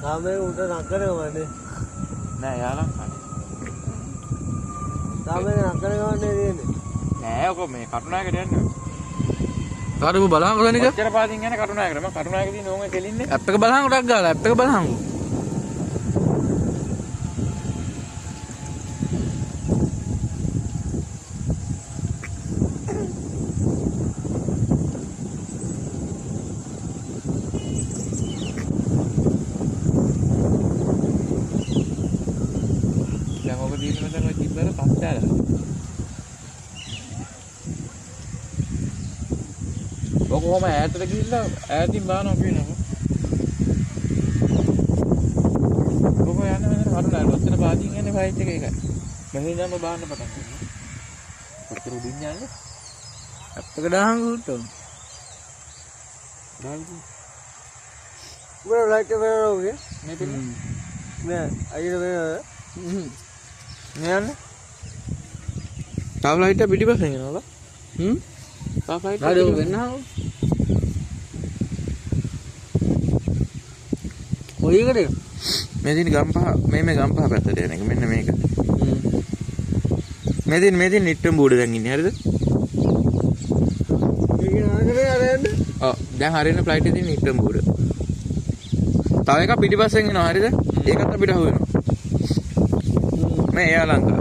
තාමේ උඩ නගරවනේ. නෑ යාලම් කන්නේ. තාමේ නගරවන්නේ තියෙන්නේ. නෑ ඔක මේ කටුනායකට යන්නේ. කාටද බලහන් ගන්නේ එක? ඔච්චර පාදින් යන කටුනායකට මම කටුනායකදී නෝමේ කෙලින්නේ. ඇප් එක බලහන් ගොඩක් ගාලා ඇප් එක බලහන්. දැන් ඔක දීන මතන ඔය තිබ්බර පස්චාලා. ඔක කොහම ඈතට ගිහිල්ලා ඈතින් බානවා කියනවා. ඔක යන්නේ මෙතන කටුනායකට. ඔච්චර පාදින් යන්නේ ෆයිට් එක එකයි. මෙහෙන් යන්න බාන්න පටන් ගන්නවා. ඔච්චර උඩින් යන්නේ. ඇප් එක දාහන් ගුට්ටෝ. උඹ ලයිට් එක වෙනවගේ. මේ පිළ. නෑ අයියද වෙනවද? මේ යන්නේ. තාම ලයිට් එක පිටිපස්සෙන් එනවා. තා ෆයිට් හරි ඔය වෙන්නහව. කොයි එකද? මේ දින ගම්පහ මේ ගම්පහ පැත්තට යන එක මෙන්න මේක. මේ දින නිට්ටම් බෝඩ දැන් ඉන්නේ හරිද? මේක නාගරේ ආරෙන්නේ. ඔව් දැන් හරියන ෆ්ලයිට් එකේ තියෙන නිට්ටම් බෝඩ. තව එකක් පිටිපස්සෙන් එනවා හරිද? ඒකත් අපිට අහු වෙනවා. මේ එයා ලංකාව.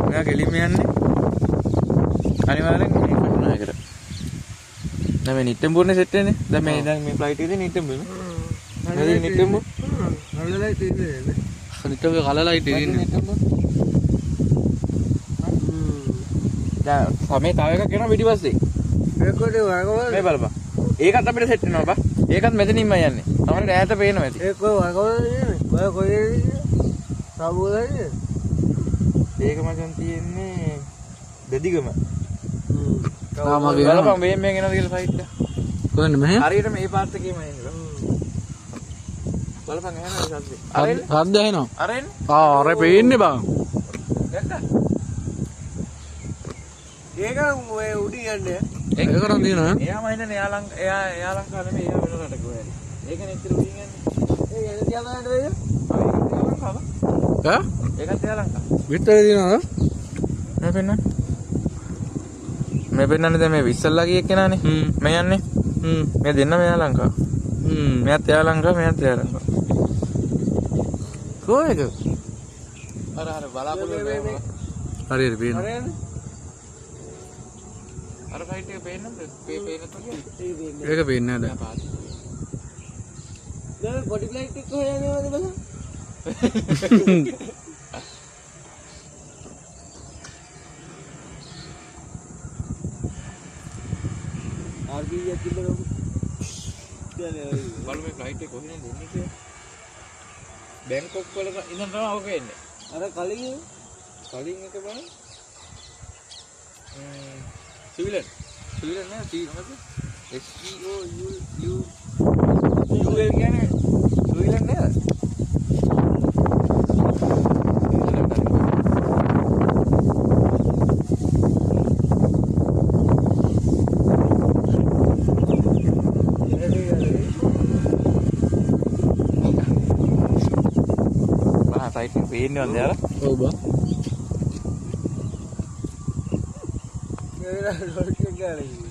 මෙයා කෙලින්ම යන්නේ. අනිවාර්යෙන් මේ කටුනායකට. දැන් මේ නිට්ටම් බෝඩනේ සෙට් වෙන්නේ. දැන් මේ ෆ්ලයිට් එකේ නිට්ටම් බෝඩ. මේ නිට්ටම් බෝඩ. හලලයි තියෙන්නේ. නිට්ටම් එක කලලා ලයිට් ඉන්නේ. දැන් සමේ තව එකක් එනවා පිටිපස්සේ. මේකට වරකවල මේ බලපන්. ඒකත් අපිට සෙට් වෙනවා බා. ඒකත් මෙතනින්ම යන්නේ. තමයි ඈත පේනවා ඇති. ඒක වරකවල තියෙන්නේ. ඔය කොහේද? සාබුලයි. ඒක මචං තියෙන්නේ දෙදිගම. තාමගේ බලපන් මේ එනවද කියලා ෆයිට් එක. කොහෙන්ද මෙහෙ? හරියට මේ පාර්ට් එකේම එන්නේ. බලපන් එහෙනම් සද්දේ. අරෙන්න. හද්ද ඇහෙනවා. අරෙන්න. අර පේන්නේ බං. දැක්කා? ඒක ඔය උඩින් යන්නේ. ඒක කරන් දිනනවා. එයාම ඉන්නේ එයා ලංකාව නෙමෙයි එයා වෙන රටක වෙන්නේ. ඒකනේ ඉතින් උඩින් යන්නේ. ඒ එන තියලා යන්න වේද? ඈ? ඒකත් එයා ලංකාව. විතරේ දිනනවා. මේ පෙන්නන්න. මේ පෙන්නන්නේ දැන් මේ විස්සල්ලා ගියේ කෙනානේ. මේ යන්නේ. මේ දෙන්න මෙයා ලංකාව. මෙයාත් එයා ලංකාව මෙයාත් එයා ලංකාව. කොහෙද? අර බලාපොරොත්තු වෙනවා. හරියට පේනවා. හරියන්නේ. අර ෆයිට් එක පේන්නද? පේනතොට ඒක පේන්නේ නැහැ දැන්. දැන් බොඩි ප්ලේට් එක කොහෙ යනවද බලන්න. ආර්බී යකිලෝ. බලමු මේ ෆ්ලයිට් එක කොහෙන්ද එන්නේ කියලා. බැංකොක් වල ඉඳන් තමයි ඔක එන්නේ. අර කලින් කලින් එක බලන්න. සිවිලන් නෑ මොකද? SEOUL කියන්නේ සිවිලන් නේද? ෆයිට් එක පේන්නේ නැද්ද යාර? ඔව් බං. ඒක රොල්ට් එක ගාලා